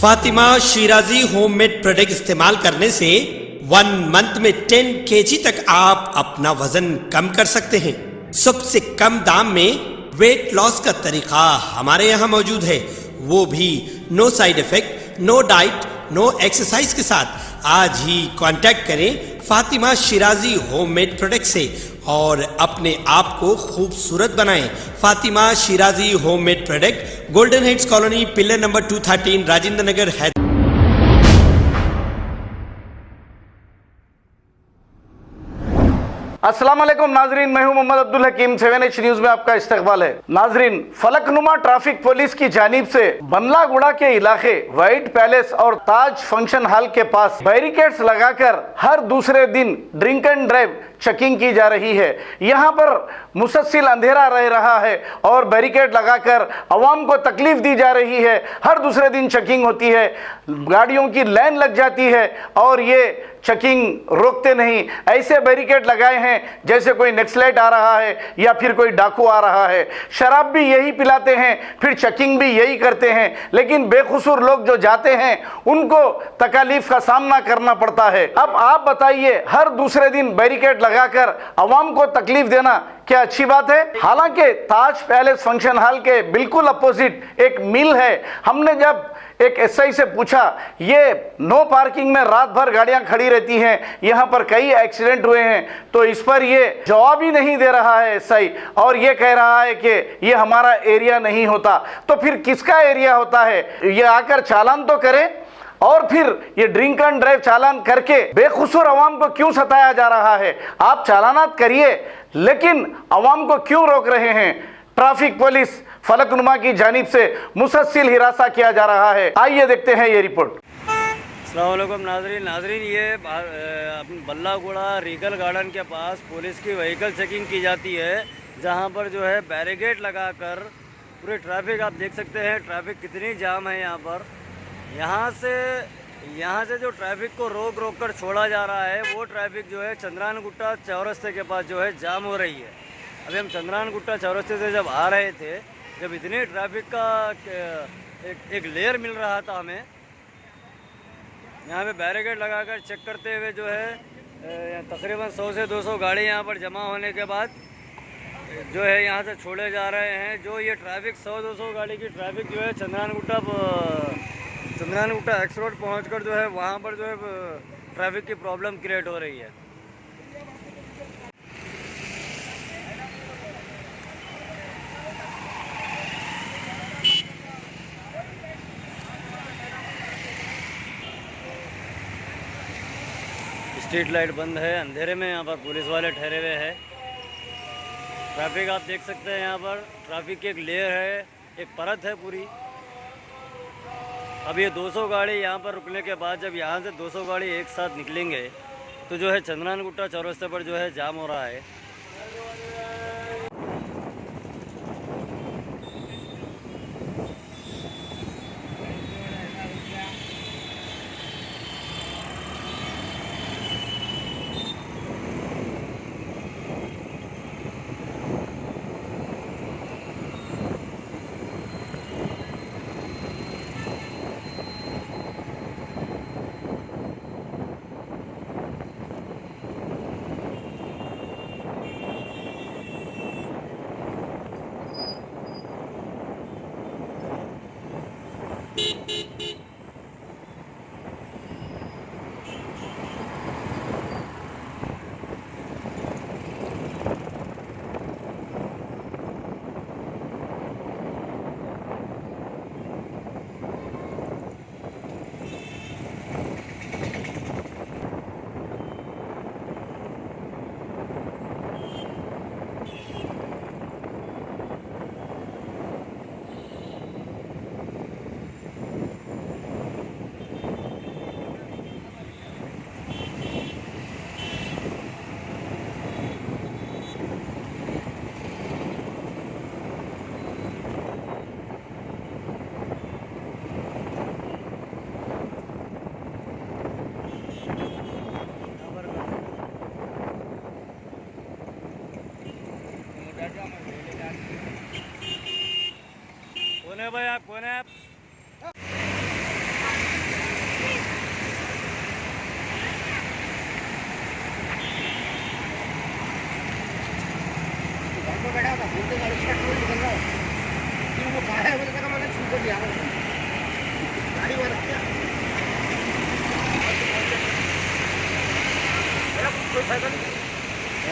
Fatima Shirazi homemade product इस्तेमाल करने से 1 मंथ में 10 kg तक आप अपना वजन कम कर सकते हैं। सबसे कम दाम में वेट लॉस का तरीका हमारे यहाँ मौजूद है, वो भी no side effect, no diet, no exercise के साथ। आज ही कांटेक्ट करें फातिमा शिराजी होममेड प्रोडक्ट से और अपने आप को खूबसूरत बनाएं। Fatima Shirazi homemade product, golden heads colony, pillar number 213, Rajendra Nagar, Hyderabad. अस्सलाम वालेकुम नाजरीन, मैं हूं मोहम्मद अब्दुल हकीम। 7H न्यूज में आपका इस्तकबाल है। नाजरीन, फलकनुमा ट्रैफिक पुलिस की जानिब से बंदलागुड़ा के इलाके व्हाइट पैलेस और ताज फंक्शन हॉल के पास बैरिकेड्स लगाकर हर दूसरे दिन ड्रिंक एंड ड्राइव चेकिंग की जा रही है। यहाँ पर मुसलसल अंधेरा रह रहा है और बैरिकेड लगाकर अवाम को तकलीफ दी जा रही है। हर दूसरे दिन चेकिंग होती है, गाड़ियों की लाइन लग जाती है और ये चेकिंग रोकते नहीं। ऐसे बैरिकेड लगाए हैं जैसे कोई नक्सलाइट आ रहा है या फिर कोई डाकू आ रहा है। शराब भी यही पिलाते हैं, फिर चेकिंग भी यही करते हैं, लेकिन बेकसूर लोग जो जाते हैं उनको तकलीफ का सामना करना पड़ता है। अब आप बताइए, हर दूसरे दिन बैरिकेड लगाकर अवाम को तकलीफ देना क्या अच्छी बात है? हालांकि ताज पैलेस फंक्शन हॉल के बिल्कुल अपोजिट एक मिल है। हमने जब एक एसआई से पूछा, ये नो पार्किंग में रात भर गाड़ियां खड़ी रहती हैं, यहाँ पर कई एक्सीडेंट हुए हैं, तो इस पर ये जवाब ही नहीं दे रहा है एसआई, और ये कह रहा है कि ये हमारा एरिया नहीं होता। तो फिर किसका एरिया होता है? ये आकर चालान तो करे, और फिर ये ड्रिंक एंड ड्राइव चालान करके बेकसूर अवाम को क्यों सताया जा रहा है? आप चालानात करिए, लेकिन अवाम को क्यों रोक रहे हैं? ट्रैफिक पुलिस फलकनुमा की जानिब से मुसलसल हिरासा किया जा रहा है। आइए देखते हैं ये रिपोर्ट। अस्सलाम वालेकुम नाजरीन, ये बल्लागुड़ा रीगल गार्डन के पास पुलिस की व्हीकल चेकिंग की जाती है, जहां पर जो है बैरिकेड लगाकर पूरे ट्रैफिक आप देख सकते हैं, ट्रैफिक कितनी जाम है यहाँ पर। यहाँ से जो ट्रैफिक को रोक कर छोड़ा जा रहा है, वो ट्रैफिक जो है चंद्रान गुट्टा चौरस्ते के पास जो है जाम हो रही है। अभी हम चंद्रान गुट्टा चौरस्ते से जब आ रहे थे, जब इतने ट्रैफिक का एक लेयर मिल रहा था हमें, यहाँ पे बैरिकेड लगाकर चेक करते हुए जो है तकरीबन 100 से 200 गाड़ी यहाँ पर जमा होने के बाद जो है यहाँ से छोड़े जा रहे हैं। जो ये ट्रैफिक 100-200 गाड़ी की ट्रैफिक जो है चंद्रान गुट्टा एक्स रोड पहुँच कर जो है वहाँ पर जो है ट्रैफिक की प्रॉब्लम क्रिएट हो रही है। स्ट्रीट लाइट बंद है, अंधेरे में यहाँ पर पुलिस वाले ठहरे हुए हैं। ट्रैफिक आप देख सकते हैं, यहाँ पर ट्रैफिक की एक लेयर है, एक परत है पूरी। अब ये 200 गाड़ी यहाँ पर रुकने के बाद जब यहाँ से 200 गाड़ी एक साथ निकलेंगे तो जो है चंद्रान गुट्टा चौरस्ते पर जो है जाम हो रहा है। कौन है भाई आप? कौन है आप?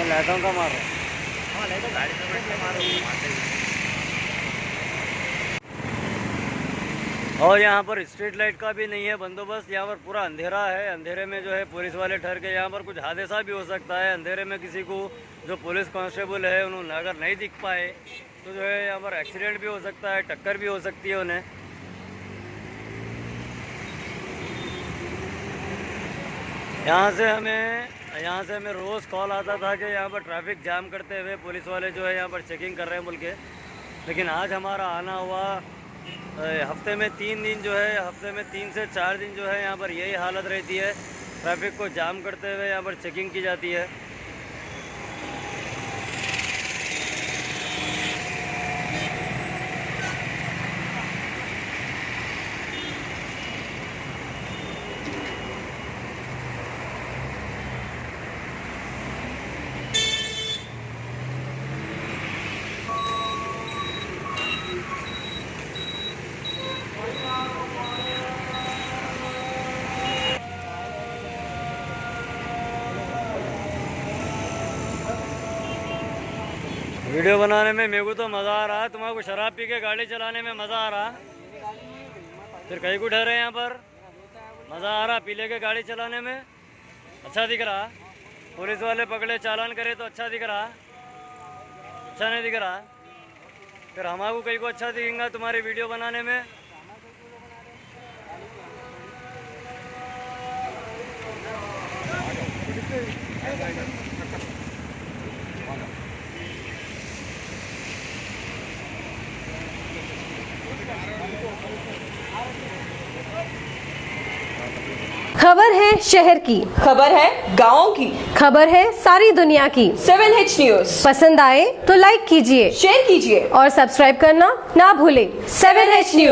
लाइटों का मारो। और यहाँ पर स्ट्रीट लाइट का भी नहीं है बंदोबस्त, यहाँ पर पूरा अंधेरा है। अंधेरे में जो है पुलिस वाले ठहर के, यहाँ पर कुछ हादसा भी हो सकता है अंधेरे में। किसी को जो पुलिस कांस्टेबल है उन्होंने अगर नहीं दिख पाए तो जो है यहाँ पर एक्सीडेंट भी हो सकता है, टक्कर भी हो सकती है उन्हें। यहाँ से हमें रोज़ कॉल आता था कि यहाँ पर ट्रैफिक जाम करते हुए पुलिस वाले जो है यहाँ पर चेकिंग कर रहे हैं बोल के। लेकिन आज हमारा आना हुआ। हफ्ते में 3 दिन जो है, हफ्ते में 3 से 4 दिन जो है यहाँ पर यही हालत रहती है। ट्रैफिक को जाम करते हुए यहाँ पर चेकिंग की जाती है। वीडियो बनाने में मेरे को तो मज़ा आ रहा है, तुम्हारे शराब पी के गाड़ी चलाने में मज़ा आ रहा। फिर कहीं को ठहरे यहाँ पर, मज़ा आ रहा पी ले के गाड़ी चलाने में, अच्छा दिख रहा। पुलिस वाले पकड़े चालान करे तो अच्छा दिख रहा, अच्छा नहीं दिख रहा। फिर हमारे कहीं को अच्छा दिखेगा तुम्हारी वीडियो बनाने में। खबर है शहर की, खबर है गाँव की, खबर है सारी दुनिया की। 7H न्यूज पसंद आए तो लाइक कीजिए, शेयर कीजिए और सब्सक्राइब करना ना भूलें। 7H news.